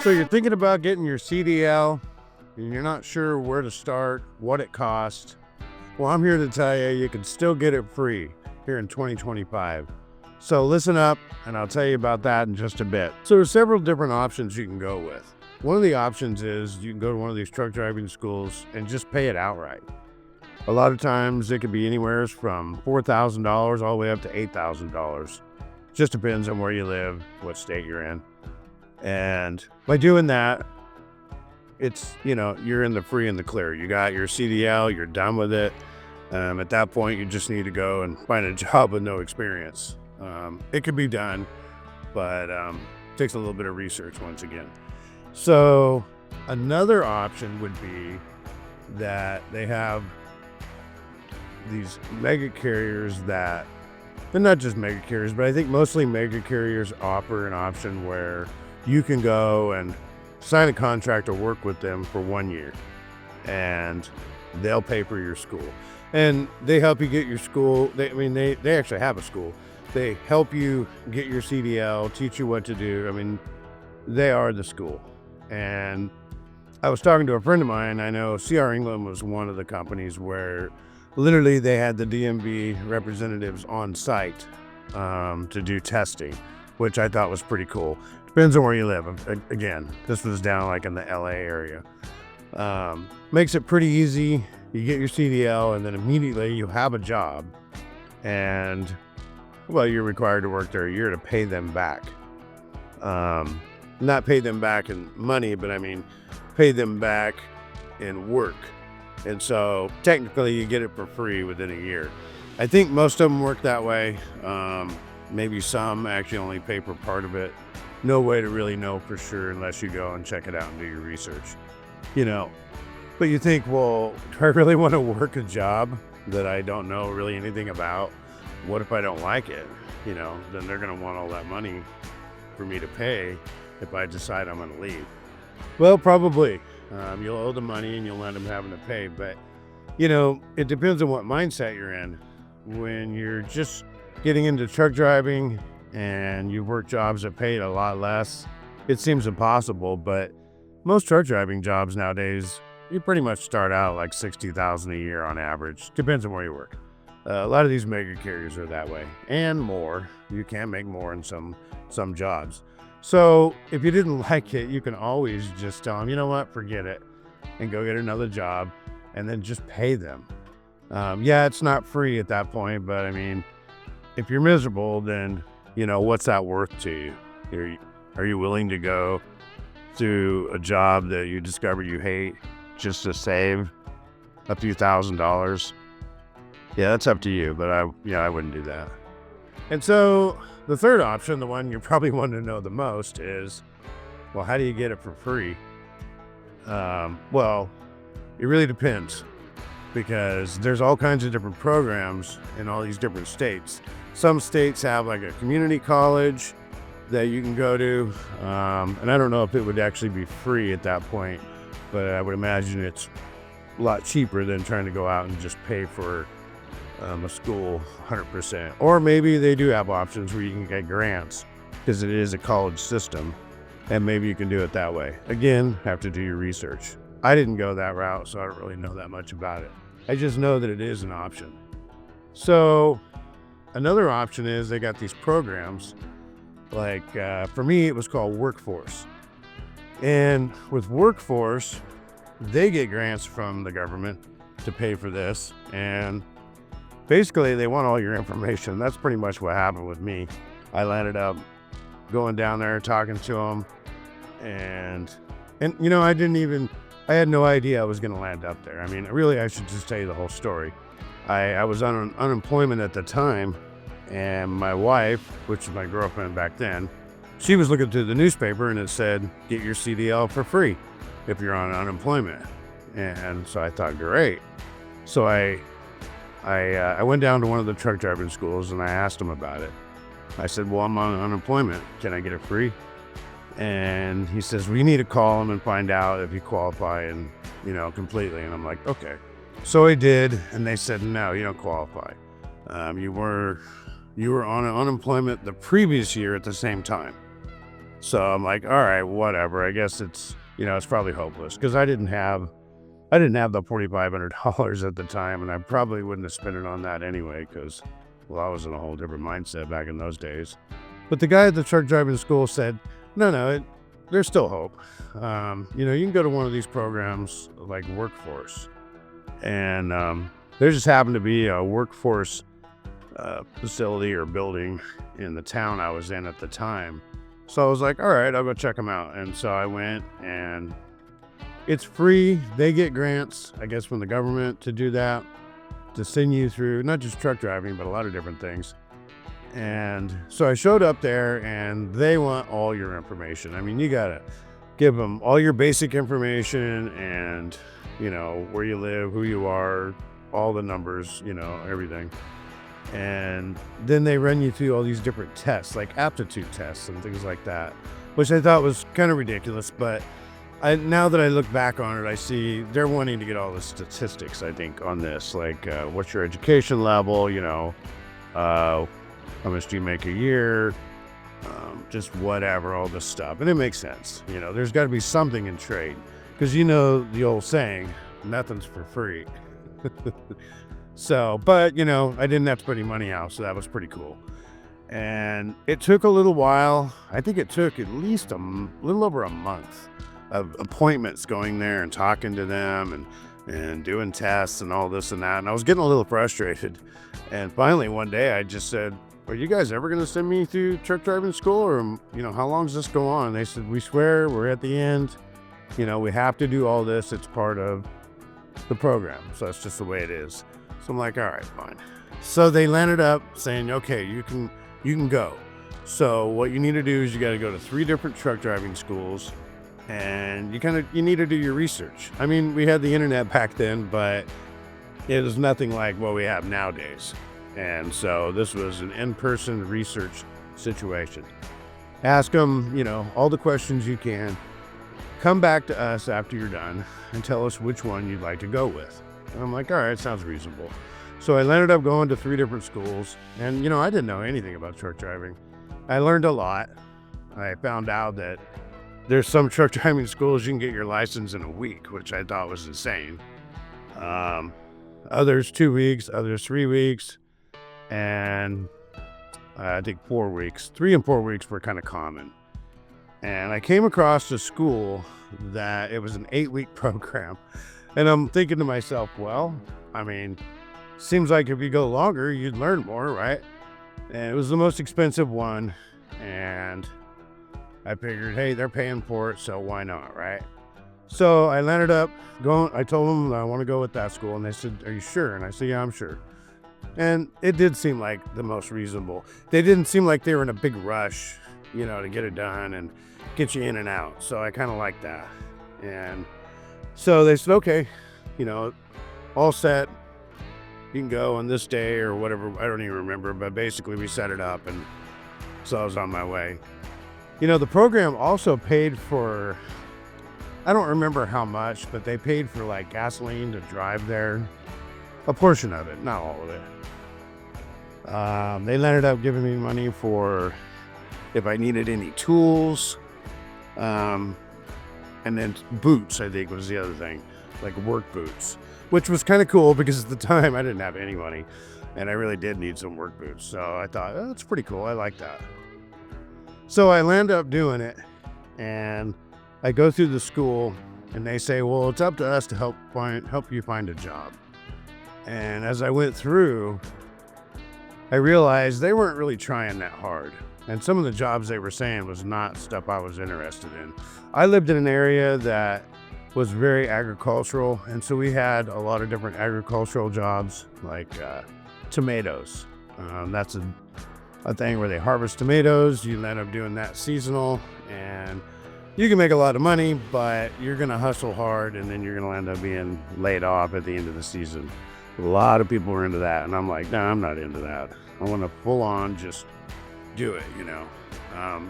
So you're thinking about getting your CDL and you're not sure where to start, what it costs. Well, I'm here to tell you, you can still get it free here in 2025. So listen up and I'll tell you about that in just a bit. So there's several different options you can go with. One of the options is you can go to one of these truck driving schools and just pay it outright. A lot of times it could be anywhere from $4,000 all the way up to $8,000. Just depends on where you live, what state you're in. And by doing that, it's, you're in the free and the clear. You got your CDL, you're done with it. At that point, you just need to go and find a job with no experience. It could be done, but takes a little bit of research once again. So another option would be that they have these mega carriers that, they're not just mega carriers, but I think mostly mega carriers offer an option where you can go and sign a contract or work with them for 1 year and they'll pay for your school. And they help you get your school. They actually have a school. They help you get your CDL, teach you what to do. I mean, they are the school. And I was talking to a friend of mine. I know CR England was one of the companies where literally they had the DMV representatives on site to do testing, which I thought was pretty cool. Depends on where you live. Again, this was down like in the LA area. Makes it pretty easy. You get your CDL and then immediately you have a job and, well, you're required to work there a year to pay them back. Not pay them back in money, but I mean, pay them back in work. And so technically you get it for free within a year. I think most of them work that way. Maybe some actually only pay for part of it. No way to really know for sure unless you go and check it out and do your research, But you think, well, do I really want to work a job that I don't know really anything about? What if I don't like it? Then they're going to want all that money for me to pay if I decide I'm going to leave. Well, probably. You'll owe the money and you'll end up having to pay. But, it depends on what mindset you're in. When you're just getting into truck driving and you work jobs that pay a lot less, it seems impossible. But most truck driving jobs nowadays, you pretty much start out like $60,000 a year on average. Depends on where you work. A lot of these mega carriers are that way, and more. You can make more in some jobs. So if you didn't like it, you can always just tell them, you know what, forget it, and go get another job, and then just pay them. Yeah, it's not free at that point, but I mean, if you're miserable, then what's that worth to you? Are you willing to go to a job that you discover you hate just to save a few $1,000s? Yeah, that's up to you, but I wouldn't do that. And so the third option, the one you probably want to know the most is, well, how do you get it for free? Well, it really depends because there's all kinds of different programs in all these different states. Some states have like a community college that you can go to. And I don't know if it would actually be free at that point, but I would imagine it's a lot cheaper than trying to go out and just pay for a school 100%. Or maybe they do have options where you can get grants because it is a college system and maybe you can do it that way. Again, have to do your research. I didn't go that route, so I don't really know that much about it. I just know that it is an option. So another option is they got these programs like, for me, it was called Workforce. And with Workforce, they get grants from the government to pay for this. And basically, they want all your information. That's pretty much what happened with me. I landed up going down there, talking to them. And I had no idea I was going to land up there. I mean, really, I should just tell you the whole story. I was on unemployment at the time. And my wife, which was my girlfriend back then, she was looking through the newspaper and it said, get your CDL for free if you're on unemployment. And so I thought, great. So I went down to one of the truck driving schools and I asked them about it. I said, well, I'm on unemployment. Can I get it free? And he says, well, you need to call him and find out if you qualify and, completely. And I'm like, okay. So I did. And they said, no, you don't qualify. You were on unemployment the previous year at the same time. So I'm like, all right, whatever. I guess it's, it's probably hopeless because I didn't have the $4,500 at the time, and I probably wouldn't have spent it on that anyway because, well, I was in a whole different mindset back in those days. But the guy at the truck driving school said, no, there's still hope. You can go to one of these programs like Workforce, and there just happened to be a workforce facility or building in the town I was in at the time. So I was like, all right, I'll go check them out. And so I went, and it's free. They get grants, I guess, from the government to do that, to send you through not just truck driving, but a lot of different things. And so I showed up there, and they want all your information. I mean, you got to give them all your basic information and, where you live, who you are, all the numbers, everything. And then they run you through all these different tests, like aptitude tests and things like that, which I thought was kind of ridiculous. But now that I look back on it, I see they're wanting to get all the statistics, I think, on this, like what's your education level, how much do you make a year, just whatever, all this stuff. And it makes sense. There's got to be something in trade because the old saying, nothing's for free. So, but, I didn't have to put any money out, so that was pretty cool. And it took a little while. I think it took at least a little over a month of appointments going there and talking to them and doing tests and all this and that. And I was getting a little frustrated. And finally, one day I just said, are you guys ever going to send me through truck driving school? Or, how long does this go on? And they said, we swear we're at the end. We have to do all this. It's part of the program. So that's just the way it is. So I'm like, all right, fine. So they landed up saying, okay, you can go. So what you need to do is you got to go to 3 different truck driving schools, and you need to do your research. I mean, we had the internet back then, but it was nothing like what we have nowadays. And so this was an in-person research situation. Ask them, all the questions you can. Come back to us after you're done and tell us which one you'd like to go with. And I'm like, all right, sounds reasonable. So I ended up going to 3 different schools, and I didn't know anything about truck driving. I learned a lot. I found out that there's some truck driving schools you can get your license in a week, which I thought was insane. Others 2 weeks, others 3 weeks, and I think 4 weeks. 3 and 4 weeks were kind of common. And I came across a school that it was an 8-week program. And I'm thinking to myself, well, I mean, seems like if you go longer, you'd learn more, right? And it was the most expensive one. And I figured, hey, they're paying for it, so why not, right? So I landed up going, I told them I want to go with that school. And they said, are you sure? And I said, yeah, I'm sure. And it did seem like the most reasonable. They didn't seem like they were in a big rush, to get it done and get you in and out. So I kind of liked that. And so they said, okay, all set. You can go on this day or whatever. I don't even remember, but basically we set it up, and so I was on my way. The program also paid for, I don't remember how much, but they paid for like gasoline to drive there. A portion of it, not all of it. They ended up giving me money for if I needed any tools. And then boots, I think, was the other thing, like work boots, which was kind of cool because at the time I didn't have any money and I really did need some work boots. So I thought, oh, that's pretty cool. I like that. So I land up doing it, and I go through the school, and they say, well, it's up to us to help you find a job. And as I went through, I realized they weren't really trying that hard. And some of the jobs they were saying was not stuff I was interested in. I lived in an area that was very agricultural, and so we had a lot of different agricultural jobs, like tomatoes. That's a thing where they harvest tomatoes. You end up doing that seasonal, and you can make a lot of money, but you're going to hustle hard, and then you're going to end up being laid off at the end of the season. A lot of people were into that, and I'm like, no, I'm not into that. I want to full on just do it,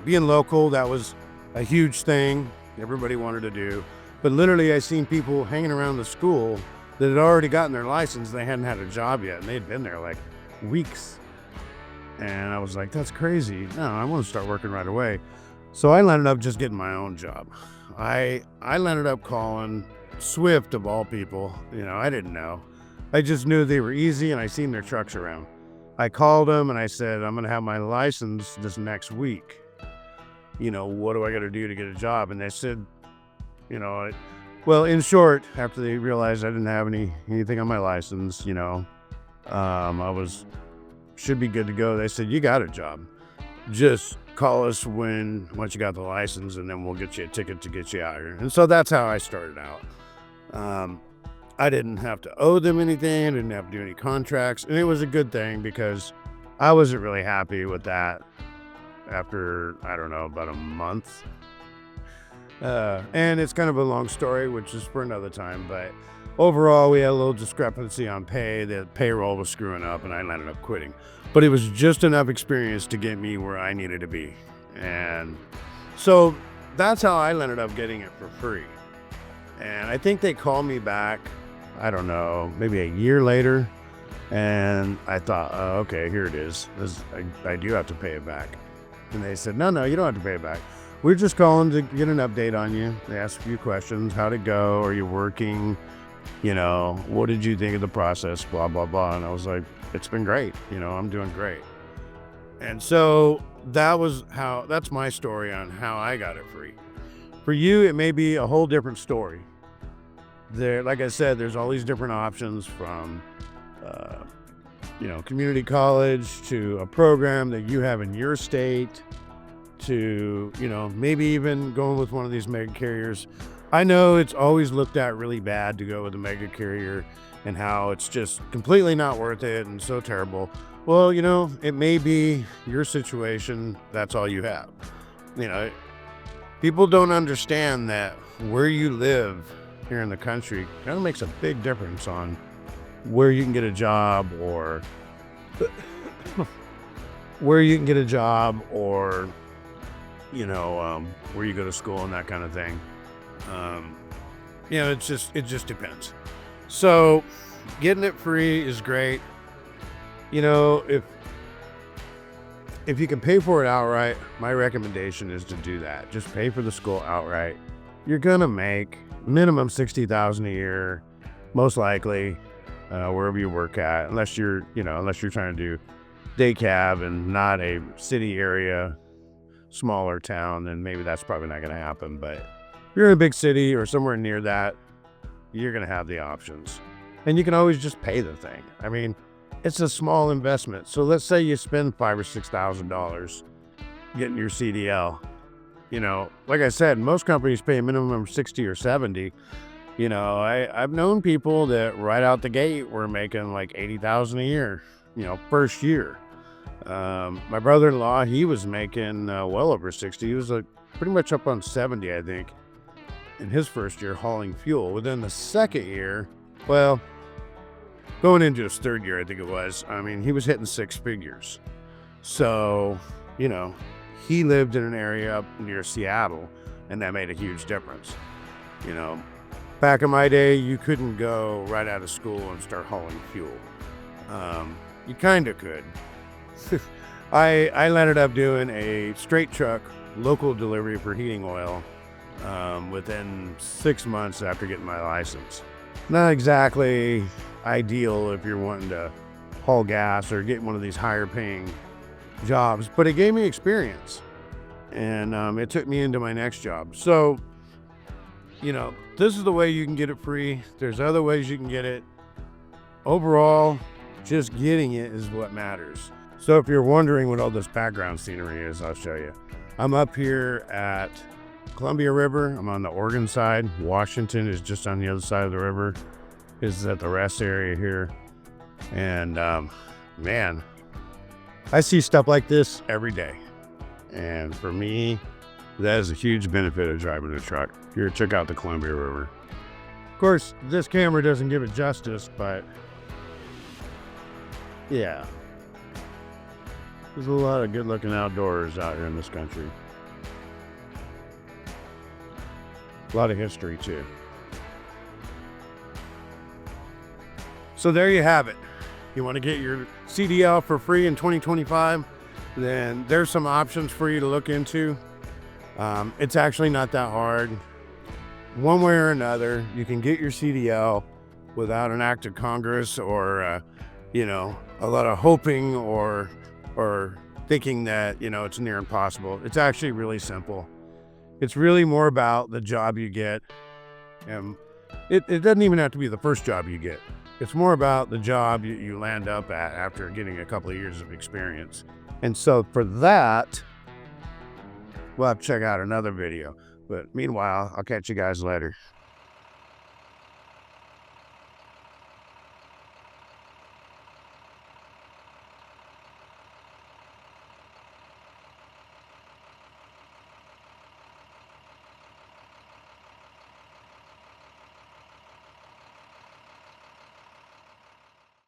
Being local, that was a huge thing everybody wanted to do. But literally, I seen people hanging around the school that had already gotten their license. They hadn't had a job yet, and they'd been there like weeks. And I was like, that's crazy. No, I want to start working right away. So I ended up just getting my own job. I ended up calling Swift of all people. I didn't know. I just knew they were easy and I seen their trucks around. I called them and I said, I'm going to have my license this next week. What do I got to do to get a job? And they said, well, in short, after they realized I didn't have anything on my license, should be good to go. They said, you got a job. Just call us once you got the license, and then we'll get you a ticket to get you out here. And so that's how I started out. I didn't have to owe them anything. I didn't have to do any contracts. And it was a good thing because I wasn't really happy with that after, I don't know, about a month. And it's kind of a long story, which is for another time. But overall, we had a little discrepancy on pay. The payroll was screwing up, and I ended up quitting. But it was just enough experience to get me where I needed to be. And so that's how I ended up getting it for free. And I think they called me back, I don't know, maybe a year later. And I thought, oh, okay, here it is. I do have to pay it back. And they said, no, you don't have to pay it back. We're just calling to get an update on you. They asked a few questions. How'd it go? Are you working? What did you think of the process? Blah, blah, blah. And I was like, it's been great. I'm doing great. And so that's my story on how I got it free. For you, it may be a whole different story. Like I said, there's all these different options from, community college to a program that you have in your state to, maybe even going with one of these mega carriers. I know it's always looked at really bad to go with a mega carrier and how it's just completely not worth it and so terrible. Well, it may be your situation. That's all you have. People don't understand that where you live here in the country kind of makes a big difference on where you can get a job or where you go to school and that kind of thing. It just depends. So getting it free is great. If you can pay for it outright, my recommendation is to do that. Just pay for the school outright. You're gonna make minimum $60,000 a year, most likely, wherever you work at, unless you're trying to do day cab and not a city area, smaller town, then maybe that's probably not gonna happen. But if you're in a big city or somewhere near that, you're gonna have the options. And you can always just pay the thing. I mean, it's a small investment. So let's say you spend $5,000 or $6,000 getting your CDL. Like I said, most companies pay a minimum of 60 or 70. I've known people that right out the gate were making like 80,000 a year, first year. My brother-in-law, he was making well over 60. He was pretty much up on 70, I think, in his first year hauling fuel. Within the second year, well, going into his third year, I think it was, he was hitting six figures. So, he lived in an area up near Seattle, and that made a huge difference. Back in my day, you couldn't go right out of school and start hauling fuel. You kind of could. I ended up doing a straight truck local delivery for heating oil within 6 months after getting my license. Not exactly ideal if you're wanting to haul gas or get one of these higher paying jobs, but it gave me experience, and it took me into my next job. So, this is the way you can get it free. There's other ways you can get it. Overall, just getting it is what matters. So if you're wondering what all this background scenery is, I'll show you. I'm up here at Columbia River. I'm on the Oregon side. Washington is just on the other side of the river. This is at the rest area here. And man, I see stuff like this every day. And for me, that is a huge benefit of driving a truck. Here, check out the Columbia River. Of course, this camera doesn't give it justice, but yeah. There's a lot of good looking outdoors out here in this country. A lot of history too. So there you have it. You want to get your CDL for free in 2025? Then there's some options for you to look into. It's actually not that hard. One way or another, you can get your CDL without an act of Congress or, a lot of hoping or thinking that, it's near impossible. It's actually really simple. It's really more about the job you get. And it doesn't even have to be the first job you get. It's more about the job you land up at after getting a couple of years of experience. And so for that, we'll have to check out another video. But meanwhile, I'll catch you guys later.